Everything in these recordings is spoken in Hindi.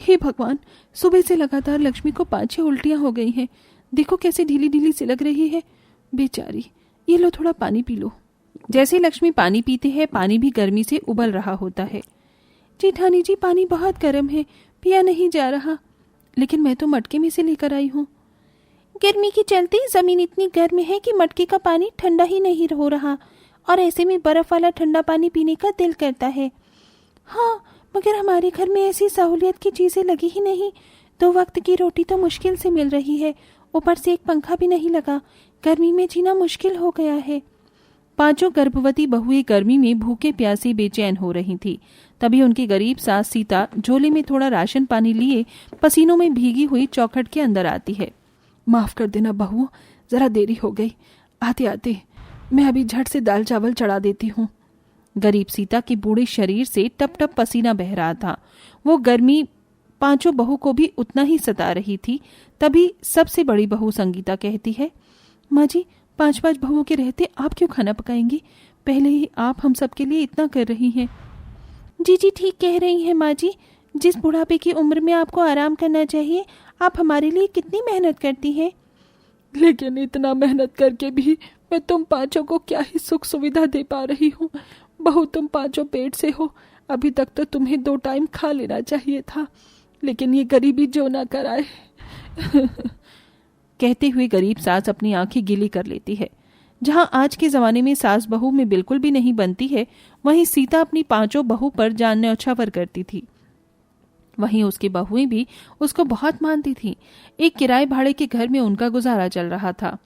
हे भगवान, सुबह से लगातार लक्ष्मी को 5-6 उल्टियां हो गई हैं। देखो कैसे ढीली ढीली सी लग रही है बेचारी। ये लो थोड़ा पानी पी लो। जैसे लक्ष्मी पानी पीते हैं, पानी भी गर्मी से उबल रहा होता है। जेठानी जी, पानी बहुत गर्म है, पिया नहीं जा रहा। लेकिन मैं तो मटके में से लेकर आई हूँ। गर्मी के चलते जमीन इतनी गर्म है कि मटके का पानी ठंडा ही नहीं हो रहा, और ऐसे में बर्फ वाला ठंडा पानी पीने का दिल करता है। हाँ, मगर हमारे घर में ऐसी सहूलियत की चीजें लगी ही नहीं। 2 वक्त की रोटी तो मुश्किल से मिल रही है, ऊपर से एक पंखा भी नहीं लगा। गर्मी में जीना मुश्किल हो गया है। 5 गर्भवती बहुएं गर्मी में भूखे प्यासी बेचैन हो रही थी। तभी उनकी गरीब सास सीता झोले में थोड़ा राशन पानी लिए पसीनों में भीगी हुई चौखट के अंदर आती है। माफ कर देना बहुओं, जरा देरी हो गई। आते आते मैं अभी झट से दाल चावल चढ़ा देती हूँ। गरीब सीता के बूढ़े शरीर से टप टप पसीना बह रहा था। वो गर्मी 5 बहू को भी उतना ही सता रही थी। तभी सबसे बड़ी बहू संगीता कहती है, माँ जी, 5 बहुओं के रहते आप क्यों खाना पकाएंगी? पहले ही आप हम सब के लिए इतना कर रही हैं। जी जी, ठीक कह रही हैं माँ जी। जिस बुढ़ापे की उम्र में आपको आराम करना चाहिए, आप हमारे लिए कितनी मेहनत करती हैं। लेकिन इतना मेहनत करके भी मैं तुम 5 को क्या ही सुख सुविधा दे पा रही हूँ। बहू, तुम 5 पेट से हो। अभी तक तो तुम्हें 2 टाइम खा लेना चाहिए था, लेकिन ये गरीबी जो ना कराए। कहते हुए गरीब सास अपनी आंखें गीली कर लेती है। जहां आज के जमाने में सास बहू में बिल्कुल भी नहीं बनती है, वहीं सीता अपनी 5 बहू पर जान न्यौछावर करती थी। वहीं उसकी बहुएं भी उसको बहुत मानती थीं। एक किराए भाड़े के घर में उनका गुजारा चल रहा था।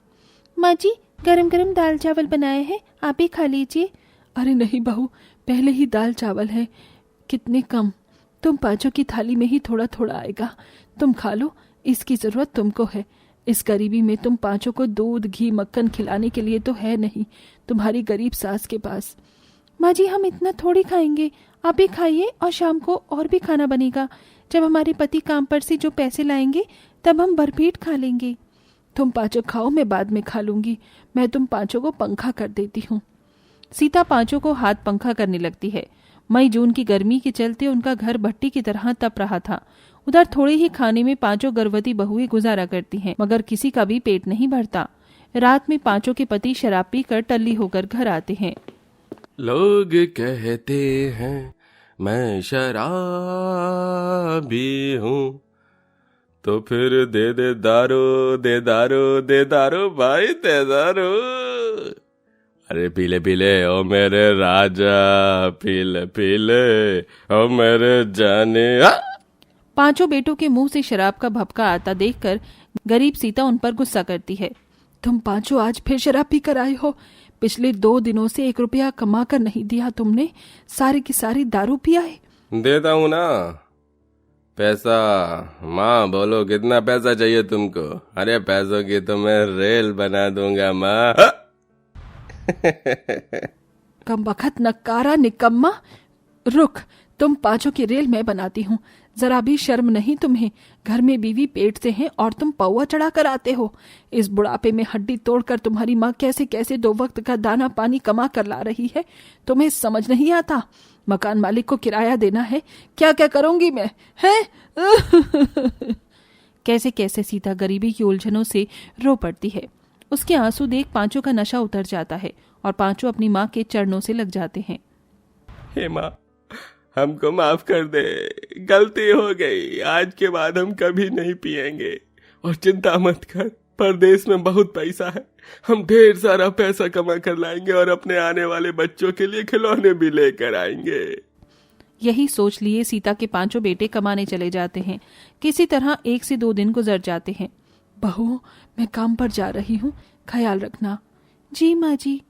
माँ जी, गरम गरम दाल चावल बनाए हैं, आप ही खा लीजिए। अरे नहीं बहू, पहले ही दाल चावल है, कितने कम। तुम 5 की थाली में ही थोड़ा थोड़ा आएगा, तुम खा लो, इसकी जरूरत तुमको है। इस गरीबी में तुम 5 को दूध घी मक्खन खिलाने के लिए तो है नहीं तुम्हारी गरीब सास के पास। माँ जी, हम इतना थोड़ी खाएंगे, आप ही खाइए, और शाम को और भी खाना बनेगा। जब हमारे पति काम पर से जो पैसे लाएंगे तब हम भरपेट खा लेंगे। तुम 5 खाओ, मैं बाद में खा लूंगी। मैं तुम 5 को पंखा कर देती हूँ। सीता 5 को हाथ पंखा करने लगती है। मई जून की गर्मी के चलते उनका घर भट्टी की तरह तप रहा था। उधर थोड़े ही खाने में 5 गर्भवती बहुएं गुजारा करती हैं, मगर किसी का भी पेट नहीं भरता। रात में 5 के पति शराब पीकर टल्ली होकर घर आते हैं। लोग कहते हैं मैं शराबी हूँ, तो फिर दे दे दारू, दे दारू, दे दारू भाई, दे दारू। अरे पीले पीले ओ मेरे राजा, पीले पीले ओ मेरे जाने। 5 बेटों के मुंह से शराब का भपका आता देखकर गरीब सीता उन पर गुस्सा करती है। तुम 5 आज फिर शराब पी कर आए हो। पिछले 2 दिनों से 1 रुपया कमा कर नहीं दिया तुमने, सारी की सारी दारू पिया है। देता हूँ ना पैसा। माँ बोलो कितना पैसा चाहिए तुमको? अरे पैसों की तो मैं रेल बना दूंगा माँ। कम बखत नकारा निकम्मा, रुक, तुम 5 की रेल मैं बनाती हूँ। जरा भी शर्म नहीं तुम्हें? घर में बीवी पेट से है और तुम पौवा चढ़ा कर आते हो। इस बुढ़ापे में हड्डी तोड़कर तुम्हारी माँ कैसे कैसे 2 वक्त का दाना पानी कमा कर ला रही है, तुम्हें समझ नहीं आता? मकान मालिक को किराया देना है, क्या क्या करूंगी मैं, है? कैसे कैसे सीता गरीबी की उलझनों से रो पड़ती है। उसके आंसू देख 5 का नशा उतर जाता है और 5 अपनी माँ के चरणों से लग जाते हैं। हे माँ, हमको माफ कर दे, गलती हो गई। आज के बाद हम कभी नहीं पिएंगे। और चिंता मत कर, परदेश में बहुत पैसा है, हम ढेर सारा पैसा कमा कर लाएंगे और अपने आने वाले बच्चों के लिए खिलौने भी लेकर आएंगे। यही सोच लिए सीता के 5 बेटे कमाने चले जाते हैं। किसी तरह 1 से 2 दिन गुजर जाते हैं। बहू, मैं काम पर जा रही हूँ, ख्याल रखना। जी माँ जी।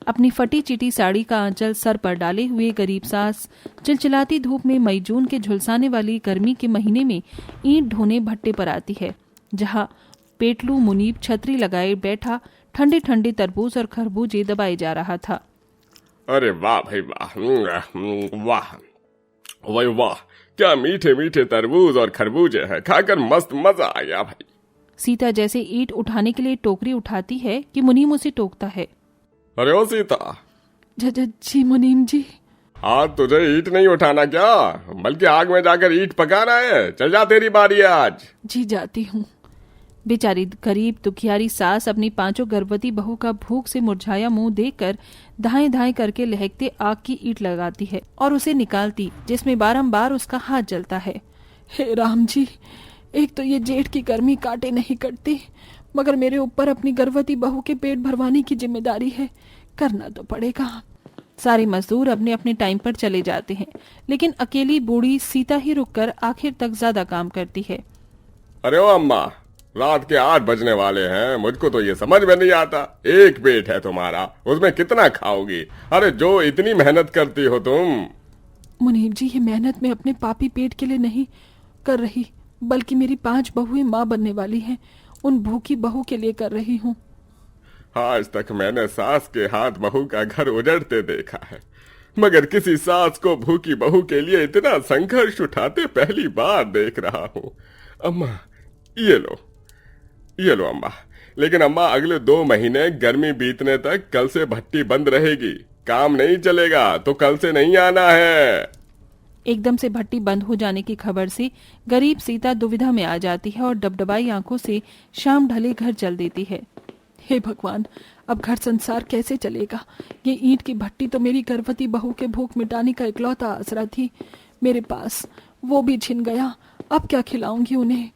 अपनी फटी चिटी साड़ी का आंचल सर पर डाले हुए गरीब सास चिलचिलाती धूप में मई जून के झुलसाने वाली गर्मी के महीने में ईंट ढोने भट्टे पर आती है, जहाँ पेटलू मुनीब छतरी लगाए बैठा ठंडे ठंडे तरबूज और खरबूजे दबाए जा रहा था। अरे वाह भाई वाह, वाह भाई वाह, क्या मीठे मीठे तरबूज और खरबूजे हैं, खाकर मस्त मजा आया भाई। सीता जैसे ईंट उठाने के लिए टोकरी उठाती है कि मुनीम उसे टोकता है। अरे ओ सीता। जी मुनीम जी। आज तुझे ईंट नहीं उठाना क्या, बल्कि आग में जाकर ईंट पकाना है। चल जा, तेरी बारी है आज। जी जाती हूँ। बेचारी गरीब दुखियारी सास अपनी पांचों गर्भवती बहू का भूख से मुरझाया मुंह देखकर धाएं धाएं करके लहकते आग की ईंट लगाती है और उसे निकालती, जिसमें बारंबार उसका हाथ जलता है। हे राम जी, एक तो ये जेठ की गर्मी काटे नहीं कटती, मगर मेरे ऊपर अपनी गर्भवती बहू के पेट भरवाने की जिम्मेदारी है, करना तो पड़ेगा। सारे मजदूर अपने अपने टाइम पर चले जाते हैं, लेकिन अकेली बूढ़ी सीता ही रुककर आखिर तक ज्यादा काम करती है। अरे ओ अम्मा, रात के 8 बजने वाले हैं, मुझको तो ये समझ में नहीं आता। एक पेट है तुम्हारा, उसमें कितना खाओगी? अरे जो इतनी मेहनत करती हो तुम। मुनीब जी, ये मेहनत मैं अपने पापी पेट के लिए नहीं कर रही, बल्कि मेरी 5 बहुएं माँ बनने वाली हैं, उन भूखी बहू के लिए कर रही हूँ। आज तक मैंने सास के हाथ बहू का घर उजड़ते देखा है, मगर किसी सास को भूखी बहू के लिए इतना संघर्ष उठाते पहली बार देख रहा हूँ। अम्मा, ये लो अम्मा। लेकिन अम्मा, अगले 2 महीने गर्मी बीतने तक कल से भट्टी बंद रहेगी, काम नहीं चलेगा तो कल से नहीं आना है। एकदम से भट्टी बंद हो जाने की खबर से गरीब सीता दुविधा में आ जाती है और डबडबाई आंखों से शाम ढले घर चल देती है। हे भगवान, अब घर संसार कैसे चलेगा? ये ईंट की भट्टी तो मेरी गर्भवती बहू के भूख मिटाने का इकलौता आसरा थी मेरे पास, वो भी छिन गया। अब क्या खिलाऊंगी उन्हें?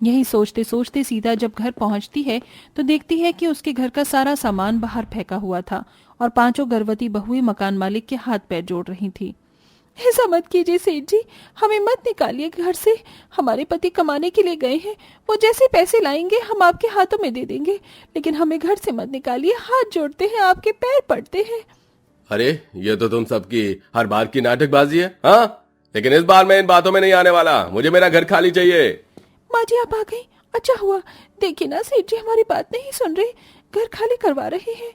यही सोचते सोचते सीता जब घर पहुंचती है तो देखती है कि उसके घर का सारा सामान बाहर फेंका हुआ था और 5 गर्भवती बहुएं मकान मालिक के हाथ पैर जोड़ रही थी। ऐसा मत कीजिए सेठ जी, हमें मत निकालिए घर से। हमारे पति कमाने के लिए गए हैं, वो जैसे पैसे लाएंगे हम आपके हाथों में दे देंगे, लेकिन हमें घर से मत निकालिए, हाथ जोड़ते हैं, आपके पैर पड़ते हैं। अरे ये तो तुम सबकी हर बार की नाटकबाजी है। हाँ, लेकिन इस बार मैं इन बातों में नहीं आने वाला, मुझे मेरा घर खाली चाहिए। माँ जी आप आ गई, अच्छा हुआ। देखिए ना सेठ जी हमारी बात नहीं सुन रहे, घर खाली करवा रहे हैं।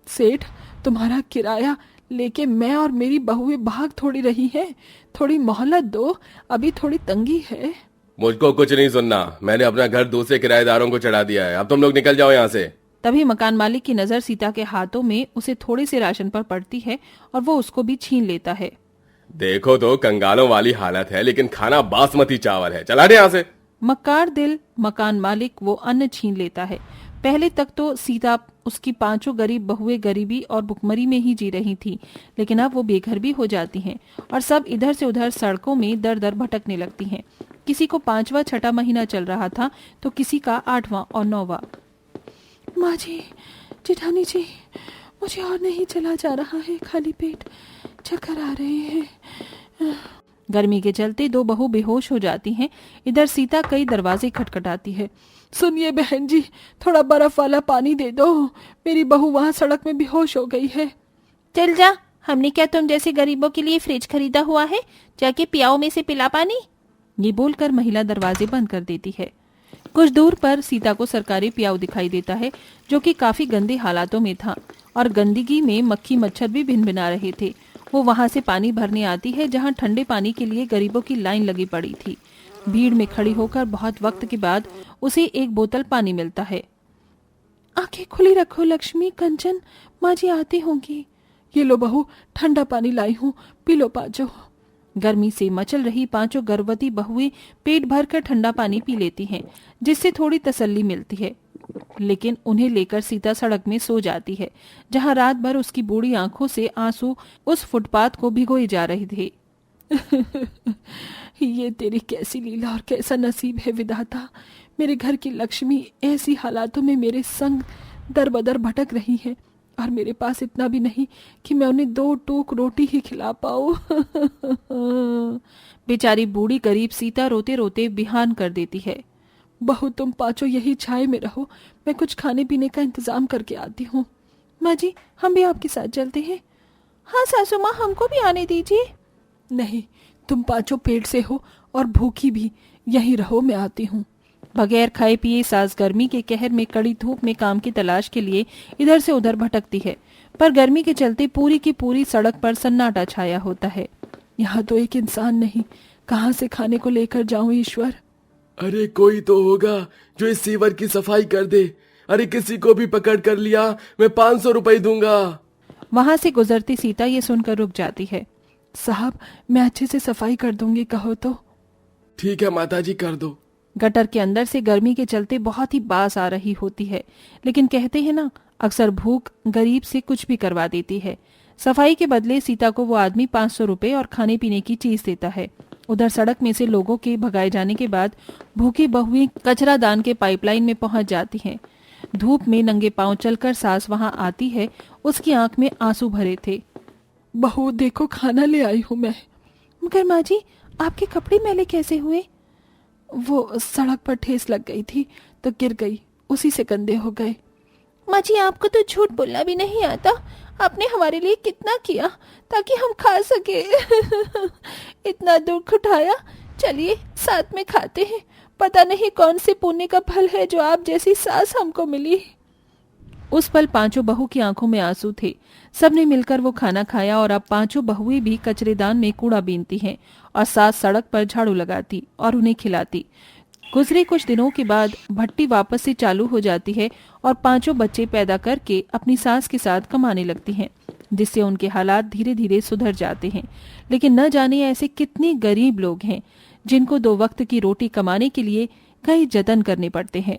सेठ, तुम्हारा किराया लेके मैं और मेरी बहुएं भाग थोड़ी रही हैं, थोड़ी मोहलत दो, अभी थोड़ी तंगी है। मुझको कुछ नहीं सुनना, मैंने अपना घर दूसरे किराएदारों को चढ़ा दिया है, अब तुम लोग निकल जाओ यहाँ से। तभी मकान मालिक की नजर सीता के हाथों में उसे थोड़े से राशन पर पड़ती है और वो उसको भी छीन लेता है। देखो तो कंगालों वाली हालत है, लेकिन खाना बासमती चावल है, चला दे यहाँ से। मक्कार दिल मकान मालिक वो अन्न छीन लेता है। पहले तक तो सीता उसकी 5 गरीब बहुएं गरीबी और भुखमरी में ही जी रही थी, लेकिन अब वो बेघर भी हो जाती हैं और सब इधर से उधर सड़कों में दर दर भटकने लगती हैं। किसी को 5वां 6ठा महीना चल रहा था तो किसी का 8वां और 9वां। माँ जी, जेठानी जी, मुझे और नहीं चला जा रहा है, खाली पेट, चक्कर आ रहे हैं। गर्मी के चलते 2 बहू बेहोश हो जाती हैं। इधर सीता कई दरवाजे खटखटाती है। सुनिए बहन जी, थोड़ा बर्फ वाला पानी दे दो, मेरी बहू वहाँ सड़क में बेहोश हो गई है। चल जा, हमने क्या तुम जैसे गरीबों के लिए फ्रिज खरीदा हुआ है, जाके पियाओ में से पिला पानी। ये बोलकर महिला दरवाजे बंद कर देती है। कुछ दूर पर सीता को सरकारी पियाओ दिखाई देता है, जो कि काफी गंदे हालातों में था और गंदगी में मक्खी मच्छर भी भिनभिना रहे थे। वो वहां से पानी भरने आती है, जहां ठंडे पानी के लिए गरीबों की लाइन लगी पड़ी थी। भीड़ में खड़ी होकर बहुत वक्त के बाद उसे एक बोतल पानी मिलता है। आंखें खुली रखो लक्ष्मी, कंचन, माँ जी आती होंगी। ये लो बहू, ठंडा पानी लाई हूँ, पी लो पाजो। गर्मी से मचल रही 5 गर्भवती बहुएं पेट भर कर ठंडा पानी पी लेती हैं, जिससे थोड़ी तसल्ली मिलती है। लेकिन उन्हें लेकर सीता सड़क में सो जाती है, जहां रात भर उसकी बूढ़ी आंखों से आंसू उस फुटपाथ को भिगोए जा रहे थे। ये तेरी कैसी लीला और कैसा नसीब है विधाता, मेरे घर की लक्ष्मी ऐसी हालातों में मेरे संग दर बदर भटक रही है और मेरे पास इतना भी नहीं कि मैं उन्हें 2 टूक रोटी ही खिला पाऊं। बेचारी बूढ़ी गरीब सीता रोते रोते बिहान कर देती है। बहू तुम 5 यही छाए में रहो, मैं कुछ खाने पीने का इंतजाम करके आती हूँ। माँ जी, हम भी आपके साथ चलते हैं। हाँ सासू माँ, हमको भी आने दीजिए। नहीं, तुम 5 पेट से हो और भूखी भी, यहीं रहो, मैं आती हूँ। बगैर खाए पिए सास गर्मी के कहर में कड़ी धूप में काम की तलाश के लिए इधर से उधर भटकती है, पर गर्मी के चलते पूरी की पूरी सड़क पर सन्नाटा छाया होता है। यहाँ तो एक इंसान नहीं, कहाँ से खाने को लेकर जाऊं ईश्वर। अरे कोई तो होगा जो इस सीवर की सफाई कर दे। अरे किसी को भी पकड़ कर लिया, मैं 500 रुपए दूंगा। वहां से गुजरती सीता ये सुनकर रुक जाती है। साहब, मैं अच्छे से सफाई कर दूंगी, कहो तो। ठीक है माताजी, कर दो। गटर के अंदर से गर्मी के चलते बहुत ही बास आ रही होती है, लेकिन कहते हैं ना, अक्सर भूख गरीब से कुछ भी करवा देती है। सफाई के बदले सीता को वो आदमी 500 रुपए और खाने पीने की चीज देता है। उधर सड़क में से लोगों के भगाए जाने के बाद भूखी बहुएं कचरा दान के पाइपलाइन में पहुंच जाती हैं। धूप में नंगे पांव चलकर सास वहां आती है। उसकी आंख में आंसू भरे थे। बहू देखो, खाना ले आई हूं मैं। मगर माँ जी, आपके कपड़े मैले कैसे हुए? वो सड़क पर ठेस लग गई थी तो गिर गई, उसी से गंदे हो गए। माँ जी, आपको तो झूठ बोलना भी नहीं आता। आपने हमारे लिए कितना किया ताकि हम खा सके। इतना दुख उठाया। चलिए साथ में खाते हैं। पता नहीं कौन से पुण्य का फल है जो आप जैसी सास हमको मिली। उस पल पांचों बहू की आंखों में आंसू थे। सबने मिलकर वो खाना खाया और अब पांचों बहुएं भी कचरेदान में कूड़ा बीनती हैं और सास सड़क पर झाड़ू लगाती और उन्हें खिलाती। गुजरे कुछ दिनों के बाद भट्टी वापस से चालू हो जाती है और पांचों बच्चे पैदा करके अपनी सास के साथ कमाने लगती हैं, जिससे उनके हालात धीरे धीरे सुधर जाते हैं। लेकिन न जाने ऐसे कितने गरीब लोग हैं जिनको 2 वक्त की रोटी कमाने के लिए कई जतन करने पड़ते हैं।